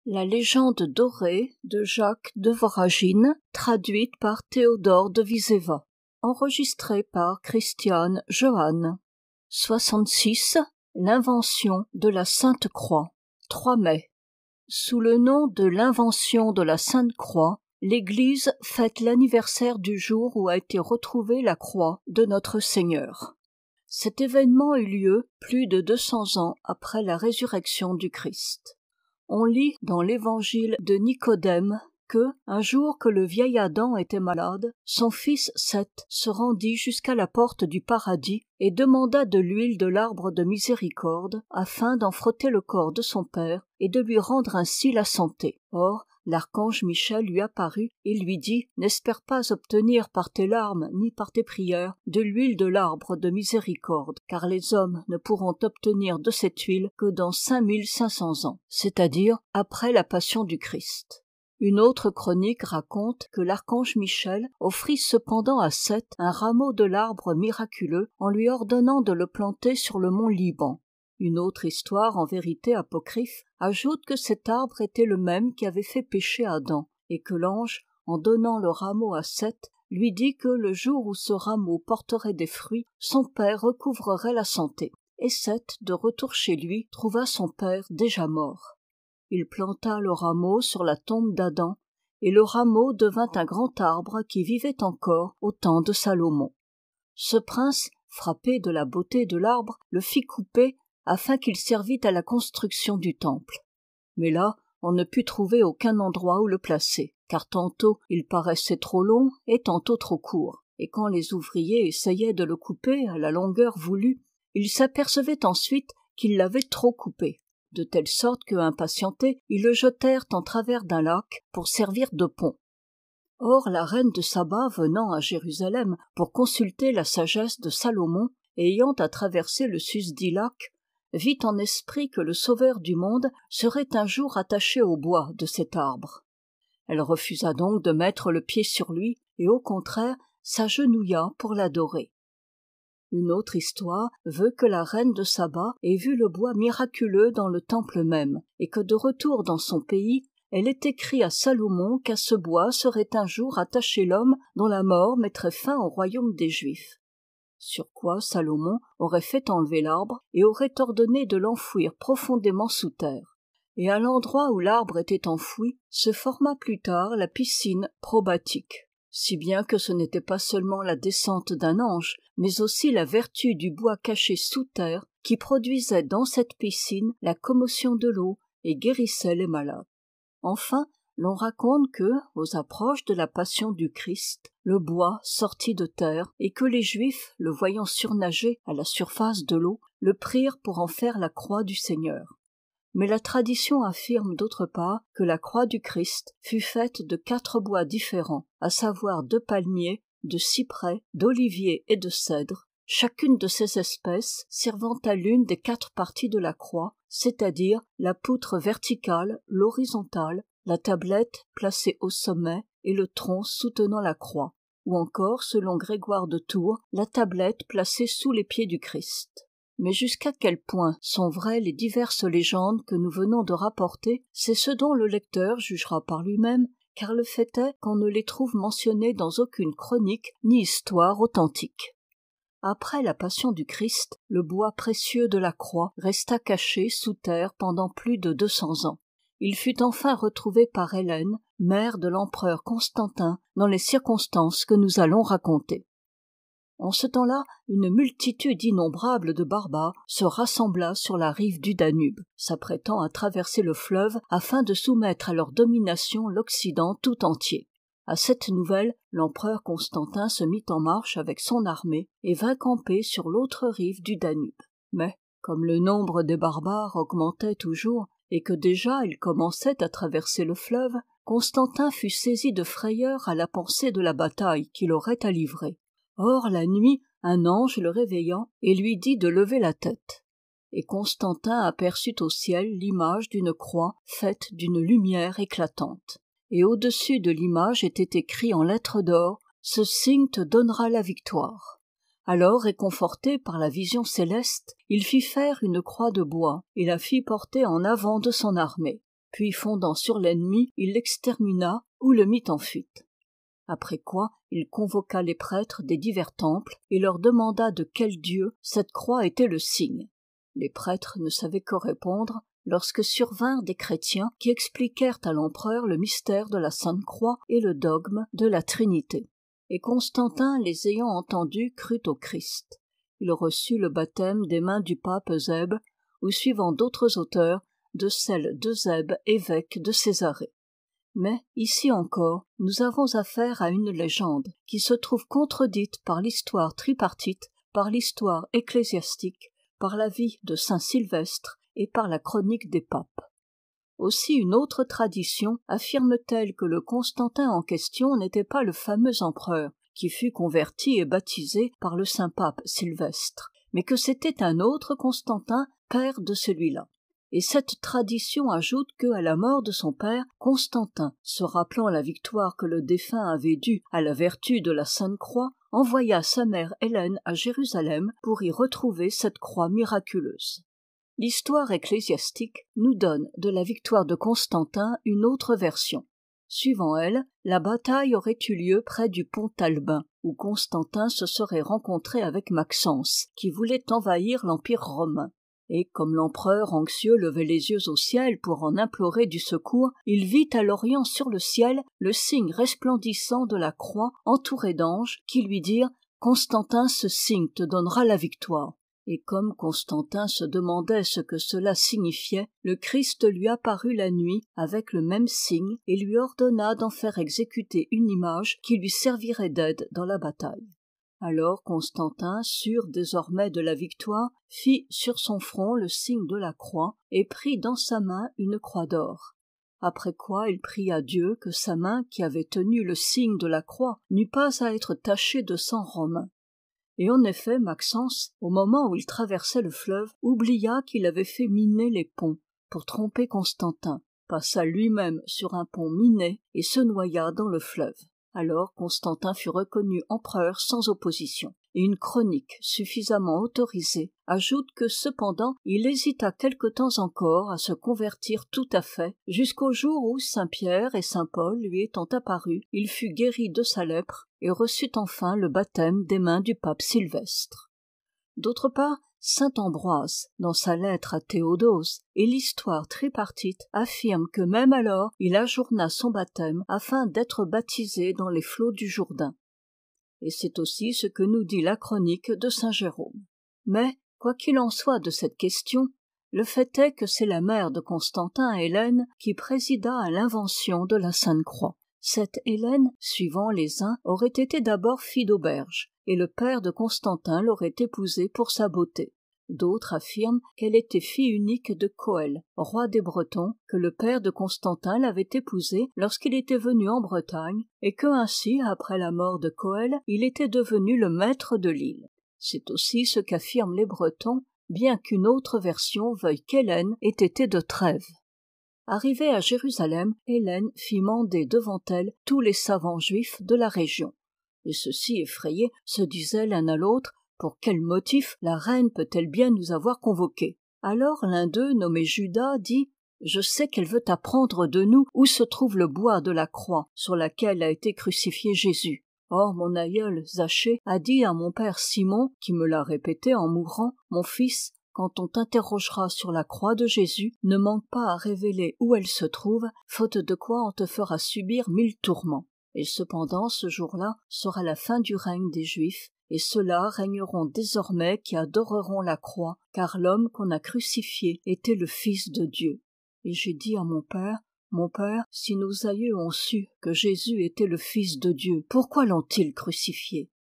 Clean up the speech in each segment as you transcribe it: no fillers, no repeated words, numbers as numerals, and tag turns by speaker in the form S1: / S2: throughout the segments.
S1: La légende dorée de Jacques de Voragine, traduite par Théodore de Vizeva. Enregistrée par Christiane Johanne. 66. L'invention de la Sainte Croix. 3 mai. Sous le nom de l'invention de la Sainte Croix, l'Église fête l'anniversaire du jour où a été retrouvée la croix de notre Seigneur. Cet événement eut lieu plus de 200 ans après la résurrection du Christ. On lit dans l'évangile de Nicodème que, un jour que le vieil Adam était malade, son fils Seth se rendit jusqu'à la porte du paradis et demanda de l'huile de l'arbre de miséricorde afin d'en frotter le corps de son père et de lui rendre ainsi la santé. Or, l'archange Michel lui apparut et lui dit « N'espère pas obtenir par tes larmes ni par tes prières de l'huile de l'arbre de miséricorde, car les hommes ne pourront obtenir de cette huile que dans 5500 ans, c'est-à-dire après la passion du Christ. » Une autre chronique raconte que l'archange Michel offrit cependant à Seth un rameau de l'arbre miraculeux en lui ordonnant de le planter sur le mont Liban. Une autre histoire, en vérité apocryphe, ajoute que cet arbre était le même qui avait fait pécher Adam, et que l'ange, en donnant le rameau à Seth, lui dit que le jour où ce rameau porterait des fruits, son père recouvrerait la santé. Et Seth, de retour chez lui, trouva son père déjà mort. Il planta le rameau sur la tombe d'Adam, et le rameau devint un grand arbre qui vivait encore au temps de Salomon. Ce prince, frappé de la beauté de l'arbre, le fit couper afin qu'il servît à la construction du temple. Mais là, on ne put trouver aucun endroit où le placer, car tantôt il paraissait trop long et tantôt trop court, et quand les ouvriers essayaient de le couper à la longueur voulue, ils s'apercevaient ensuite qu'ils l'avaient trop coupé, de telle sorte que, impatientés, ils le jetèrent en travers d'un lac pour servir de pont. Or, la reine de Saba, venant à Jérusalem pour consulter la sagesse de Salomon, et ayant à traverser le susdit lac, vit en esprit que le sauveur du monde serait un jour attaché au bois de cet arbre. Elle refusa donc de mettre le pied sur lui, et au contraire s'agenouilla pour l'adorer. Une autre histoire veut que la reine de Saba ait vu le bois miraculeux dans le temple même, et que de retour dans son pays, elle ait écrit à Salomon qu'à ce bois serait un jour attaché l'homme dont la mort mettrait fin au royaume des Juifs. Sur quoi Salomon aurait fait enlever l'arbre et aurait ordonné de l'enfouir profondément sous terre. Et à l'endroit où l'arbre était enfoui, se forma plus tard la piscine probatique. Si bien que ce n'était pas seulement la descente d'un ange, mais aussi la vertu du bois caché sous terre qui produisait dans cette piscine la commotion de l'eau et guérissait les malades. Enfin, l'on raconte que, aux approches de la passion du Christ, le bois sortit de terre et que les Juifs, le voyant surnager à la surface de l'eau, le prirent pour en faire la croix du Seigneur. Mais la tradition affirme d'autre part que la croix du Christ fut faite de 4 bois différents, à savoir de palmier, de cyprès, d'olivier et de cèdre, chacune de ces espèces servant à l'une des 4 parties de la croix, c'est-à-dire la poutre verticale, l'horizontale, la tablette placée au sommet et le tronc soutenant la croix, ou encore, selon Grégoire de Tours, la tablette placée sous les pieds du Christ. Mais jusqu'à quel point sont vraies les diverses légendes que nous venons de rapporter, c'est ce dont le lecteur jugera par lui-même, car le fait est qu'on ne les trouve mentionnées dans aucune chronique ni histoire authentique. Après la passion du Christ, le bois précieux de la croix resta caché sous terre pendant plus de 200 ans. Il fut enfin retrouvé par Hélène, mère de l'empereur Constantin, dans les circonstances que nous allons raconter. En ce temps-là, une multitude innombrable de barbares se rassembla sur la rive du Danube, s'apprêtant à traverser le fleuve afin de soumettre à leur domination l'Occident tout entier. À cette nouvelle, l'empereur Constantin se mit en marche avec son armée et vint camper sur l'autre rive du Danube. Mais, comme le nombre des barbares augmentait toujours et que déjà ils commençaient à traverser le fleuve, Constantin fut saisi de frayeur à la pensée de la bataille qu'il aurait à livrer. Or, la nuit, un ange le réveillant et lui dit de lever la tête. Et Constantin aperçut au ciel l'image d'une croix faite d'une lumière éclatante. Et au-dessus de l'image était écrit en lettres d'or « Ce signe te donnera la victoire ». Alors, réconforté par la vision céleste, il fit faire une croix de bois et la fit porter en avant de son armée. puis fondant sur l'ennemi, il l'extermina ou le mit en fuite. Après quoi, il convoqua les prêtres des divers temples et leur demanda de quel dieu cette croix était le signe. Les prêtres ne savaient que répondre lorsque survinrent des chrétiens qui expliquèrent à l'empereur le mystère de la Sainte Croix et le dogme de la Trinité. Et Constantin, les ayant entendus, crut au Christ. Il reçut le baptême des mains du pape Eusèbe, ou suivant d'autres auteurs, de celle d'Eusèbe, évêque de Césarée. Mais, ici encore, nous avons affaire à une légende qui se trouve contredite par l'histoire tripartite, par l'histoire ecclésiastique, par la vie de saint Sylvestre et par la chronique des papes. Aussi une autre tradition affirme-t-elle que le Constantin en question n'était pas le fameux empereur qui fut converti et baptisé par le saint pape Sylvestre, mais que c'était un autre Constantin, père de celui-là. Et cette tradition ajoute que, à la mort de son père, Constantin, se rappelant la victoire que le défunt avait due à la vertu de la Sainte Croix, envoya sa mère Hélène à Jérusalem pour y retrouver cette croix miraculeuse. L'histoire ecclésiastique nous donne de la victoire de Constantin une autre version. Suivant elle, la bataille aurait eu lieu près du pont Albin, où Constantin se serait rencontré avec Maxence, qui voulait envahir l'Empire romain. Et comme l'empereur anxieux levait les yeux au ciel pour en implorer du secours, il vit à l'Orient sur le ciel le signe resplendissant de la croix entourée d'anges qui lui dirent « Constantin, ce signe te donnera la victoire ». Et comme Constantin se demandait ce que cela signifiait, le Christ lui apparut la nuit avec le même signe et lui ordonna d'en faire exécuter une image qui lui servirait d'aide dans la bataille. Alors Constantin, sûr désormais de la victoire, fit sur son front le signe de la croix et prit dans sa main une croix d'or. Après quoi il pria Dieu que sa main qui avait tenu le signe de la croix n'eût pas à être tachée de sang romain. Et en effet, Maxence, au moment où il traversait le fleuve, oublia qu'il avait fait miner les ponts pour tromper Constantin, passa lui-même sur un pont miné et se noya dans le fleuve. Alors Constantin fut reconnu empereur sans opposition. Et une chronique suffisamment autorisée ajoute que cependant il hésita quelque temps encore à se convertir tout à fait, jusqu'au jour où Saint Pierre et Saint Paul lui étant apparus, il fut guéri de sa lèpre et reçut enfin le baptême des mains du pape Sylvestre. D'autre part, saint Ambroise, dans sa lettre à Théodose, et l'histoire tripartite affirme que même alors il ajourna son baptême afin d'être baptisé dans les flots du Jourdain. Et c'est aussi ce que nous dit la chronique de saint Jérôme. Mais, quoi qu'il en soit de cette question, le fait est que c'est la mère de Constantin, Hélène, qui présida à l'invention de la Sainte Croix. Cette Hélène, suivant les uns, aurait été d'abord fille d'auberge, et le père de Constantin l'aurait épousée pour sa beauté. D'autres affirment qu'elle était fille unique de Coël, roi des Bretons, que le père de Constantin l'avait épousée lorsqu'il était venu en Bretagne, et que ainsi, après la mort de Coël, il était devenu le maître de l'île. C'est aussi ce qu'affirment les Bretons, bien qu'une autre version veuille qu'Hélène ait été de Trèves. Arrivée à Jérusalem, Hélène fit mander devant elle tous les savants juifs de la région. Et ceux-ci, effrayés, se disaient l'un à l'autre: pour quel motif la reine peut-elle bien nous avoir convoqués? Alors l'un d'eux, nommé Judas, dit: je sais qu'elle veut apprendre de nous où se trouve le bois de la croix sur laquelle a été crucifié Jésus. Or mon aïeul Zachée a dit à mon père Simon, qui me l'a répété en mourant: mon fils, quand on t'interrogera sur la croix de Jésus, ne manque pas à révéler où elle se trouve, faute de quoi on te fera subir 1000 tourments. Et cependant ce jour-là sera la fin du règne des Juifs, et ceux-là régneront désormais qui adoreront la croix, car l'homme qu'on a crucifié était le Fils de Dieu. Et j'ai dit à mon père: mon père, si nos aïeux ont su que Jésus était le Fils de Dieu, pourquoi l'ont-ils crucifié?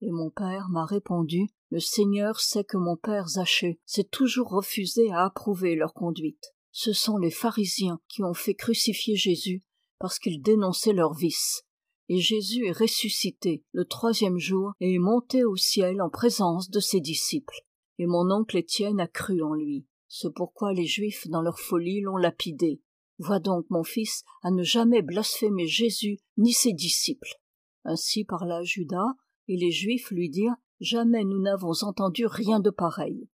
S1: Et mon père m'a répondu: le Seigneur sait que mon père Zachée s'est toujours refusé à approuver leur conduite. Ce sont les pharisiens qui ont fait crucifier Jésus parce qu'ils dénonçaient leurs vices. Et Jésus est ressuscité le 3e jour et est monté au ciel en présence de ses disciples. Et mon oncle Étienne a cru en lui. C'est pourquoi les Juifs dans leur folie l'ont lapidé. Vois donc, mon fils, à ne jamais blasphémer Jésus ni ses disciples. Ainsi parla Judas, et les Juifs lui dirent: jamais nous n'avons entendu rien de pareil.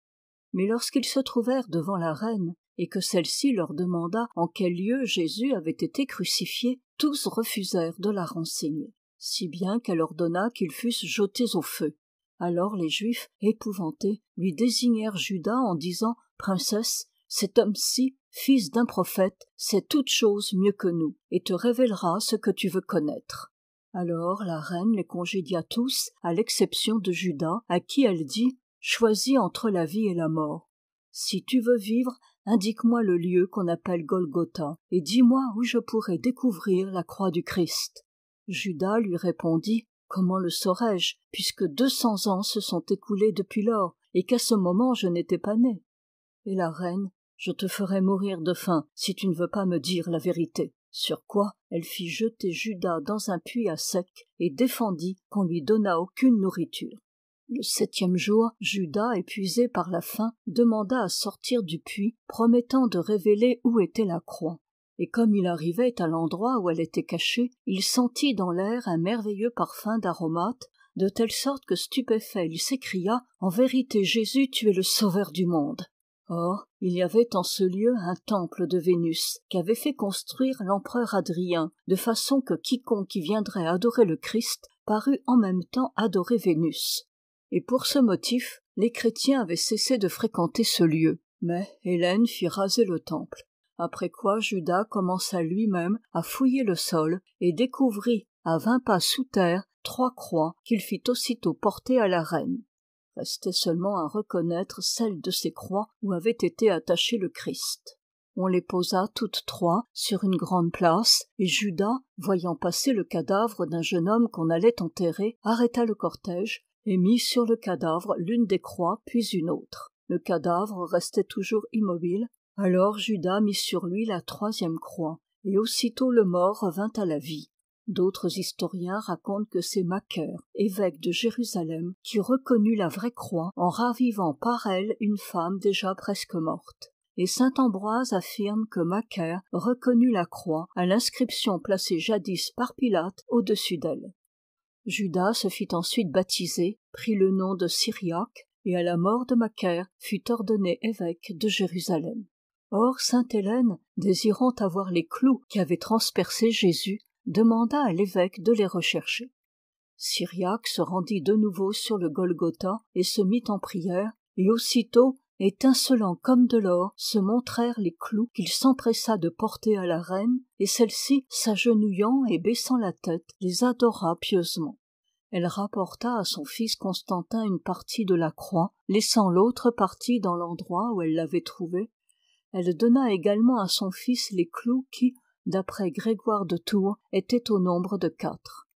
S1: Mais lorsqu'ils se trouvèrent devant la reine, et que celle-ci leur demanda en quel lieu Jésus avait été crucifié, tous refusèrent de la renseigner, si bien qu'elle ordonna qu'ils fussent jetés au feu. Alors les Juifs, épouvantés, lui désignèrent Judas en disant « Princesse, cet homme-ci, fils d'un prophète, sait toutes choses mieux que nous, et te révélera ce que tu veux connaître. » Alors la reine les congédia tous, à l'exception de Judas, à qui elle dit « Choisis entre la vie et la mort. Si tu veux vivre, indique-moi le lieu qu'on appelle Golgotha, et dis-moi où je pourrai découvrir la croix du Christ. » Judas lui répondit « Comment le saurais-je, puisque 200 ans se sont écoulés depuis lors, et qu'à ce moment je n'étais pas né. » Et la reine « Je te ferai mourir de faim, si tu ne veux pas me dire la vérité. » Sur quoi elle fit jeter Judas dans un puits à sec, et défendit qu'on lui donnât aucune nourriture. Le 7e jour, Judas, épuisé par la faim, demanda à sortir du puits, promettant de révéler où était la croix. Et comme il arrivait à l'endroit où elle était cachée, il sentit dans l'air un merveilleux parfum d'aromates, de telle sorte que stupéfait, il s'écria « En vérité, Jésus, tu es le sauveur du monde !» Or, il y avait en ce lieu un temple de Vénus, qu'avait fait construire l'empereur Hadrien, de façon que quiconque y viendrait adorer le Christ parut en même temps adorer Vénus. Et pour ce motif, les chrétiens avaient cessé de fréquenter ce lieu. Mais Hélène fit raser le temple. Après quoi Judas commença lui-même à fouiller le sol et découvrit à 20 pas sous terre 3 croix qu'il fit aussitôt porter à la reine. Restait seulement à reconnaître celle de ces croix où avait été attaché le Christ. On les posa toutes 3 sur une grande place, et Judas, voyant passer le cadavre d'un jeune homme qu'on allait enterrer, arrêta le cortège et mit sur le cadavre l'une des croix puis une autre. Le cadavre restait toujours immobile. Alors Judas mit sur lui la 3e croix, et aussitôt le mort revint à la vie. D'autres historiens racontent que c'est Macaire, évêque de Jérusalem, qui reconnut la vraie croix en ravivant par elle une femme déjà presque morte. Et saint Ambroise affirme que Macaire reconnut la croix à l'inscription placée jadis par Pilate au-dessus d'elle. Judas se fit ensuite baptiser, prit le nom de Syriaque, et à la mort de Macaire fut ordonné évêque de Jérusalem. Or sainte Hélène, désirant avoir les clous qui avaient transpercé Jésus, demanda à l'évêque de les rechercher. Syriaque se rendit de nouveau sur le Golgotha et se mit en prière, et aussitôt, étincelants comme de l'or, se montrèrent les clous qu'il s'empressa de porter à la reine, et celle-ci, s'agenouillant et baissant la tête, les adora pieusement. Elle rapporta à son fils Constantin une partie de la croix, laissant l'autre partie dans l'endroit où elle l'avait trouvée. Elle donna également à son fils les clous qui, d'après Grégoire de Tours, étaient au nombre de 4.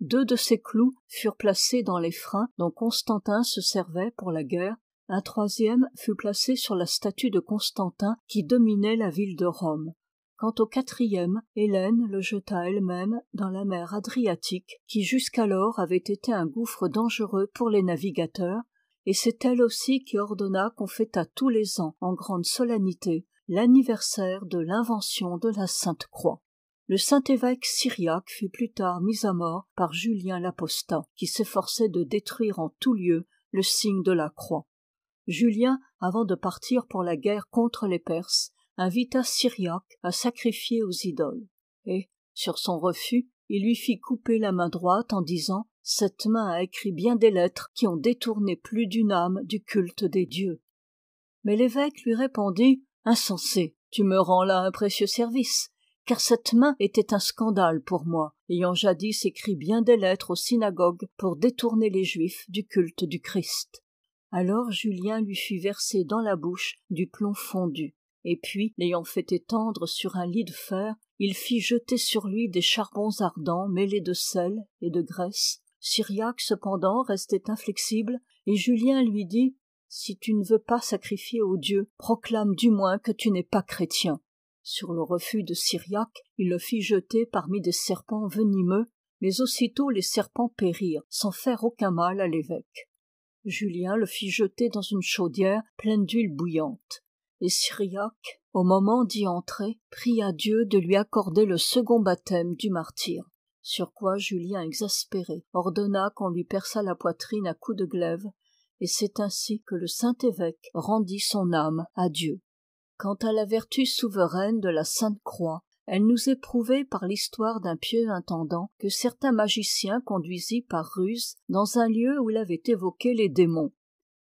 S1: 2 de ces clous furent placés dans les freins dont Constantin se servait pour la guerre. Un 3e fut placé sur la statue de Constantin qui dominait la ville de Rome. Quant au 4e, Hélène le jeta elle-même dans la mer Adriatique, qui jusqu'alors avait été un gouffre dangereux pour les navigateurs, et c'est elle aussi qui ordonna qu'on fêtât tous les ans, en grande solennité, l'anniversaire de l'invention de la Sainte Croix. Le saint évêque Syriaque fut plus tard mis à mort par Julien l'Apostat, qui s'efforçait de détruire en tout lieu le signe de la croix. Julien, avant de partir pour la guerre contre les Perses, invita Syriaque à sacrifier aux idoles. Et, sur son refus, il lui fit couper la main droite en disant « Cette main a écrit bien des lettres qui ont détourné plus d'une âme du culte des dieux. » Mais l'évêque lui répondit « Insensé, tu me rends là un précieux service, car cette main était un scandale pour moi, ayant jadis écrit bien des lettres aux synagogues pour détourner les Juifs du culte du Christ. » Alors Julien lui fit verser dans la bouche du plomb fondu, et puis, l'ayant fait étendre sur un lit de fer, il fit jeter sur lui des charbons ardents mêlés de sel et de graisse. Syriaque cependant restait inflexible, et Julien lui dit « Si tu ne veux pas sacrifier aux dieux, proclame du moins que tu n'es pas chrétien. » Sur le refus de Syriaque, il le fit jeter parmi des serpents venimeux, mais aussitôt les serpents périrent, sans faire aucun mal à l'évêque. Julien le fit jeter dans une chaudière pleine d'huile bouillante. Et Syriaque, au moment d'y entrer, pria Dieu de lui accorder le second baptême du martyre. Sur quoi Julien, exaspéré, ordonna qu'on lui perçât la poitrine à coups de glaive, et c'est ainsi que le saint évêque rendit son âme à Dieu. Quant à la vertu souveraine de la Sainte Croix, elle nous est prouvée par l'histoire d'un pieux intendant que certain magicien conduisit par ruse dans un lieu où il avait évoqué les démons.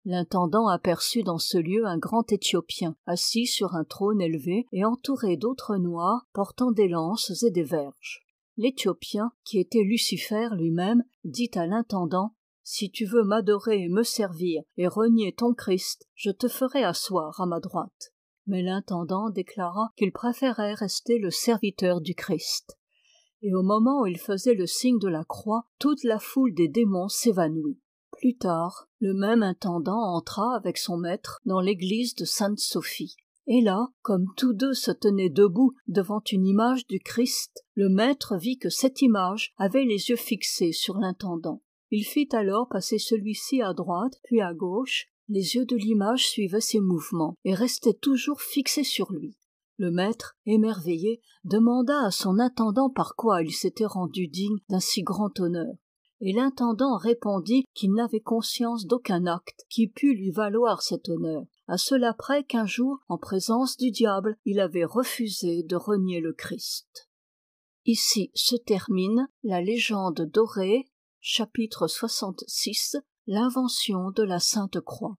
S1: L'intendant aperçut dans ce lieu un grand Éthiopien, assis sur un trône élevé et entouré d'autres noirs portant des lances et des verges. L'Éthiopien, qui était Lucifer lui-même, dit à l'intendant: « Si tu veux m'adorer et me servir et renier ton Christ, je te ferai asseoir à ma droite. » Mais l'intendant déclara qu'il préférait rester le serviteur du Christ. Et au moment où il faisait le signe de la croix, toute la foule des démons s'évanouit. Plus tard, le même intendant entra avec son maître dans l'église de Sainte-Sophie. Et là, comme tous deux se tenaient debout devant une image du Christ, le maître vit que cette image avait les yeux fixés sur l'intendant. Il fit alors passer celui-ci à droite, puis à gauche. Les yeux de l'image suivaient ses mouvements et restaient toujours fixés sur lui. Le maître, émerveillé, demanda à son intendant par quoi il s'était rendu digne d'un si grand honneur. Et l'intendant répondit qu'il n'avait conscience d'aucun acte qui pût lui valoir cet honneur, à cela près qu'un jour, en présence du diable, il avait refusé de renier le Christ. Ici se termine la légende dorée, chapitre 66, l'invention de la Sainte Croix.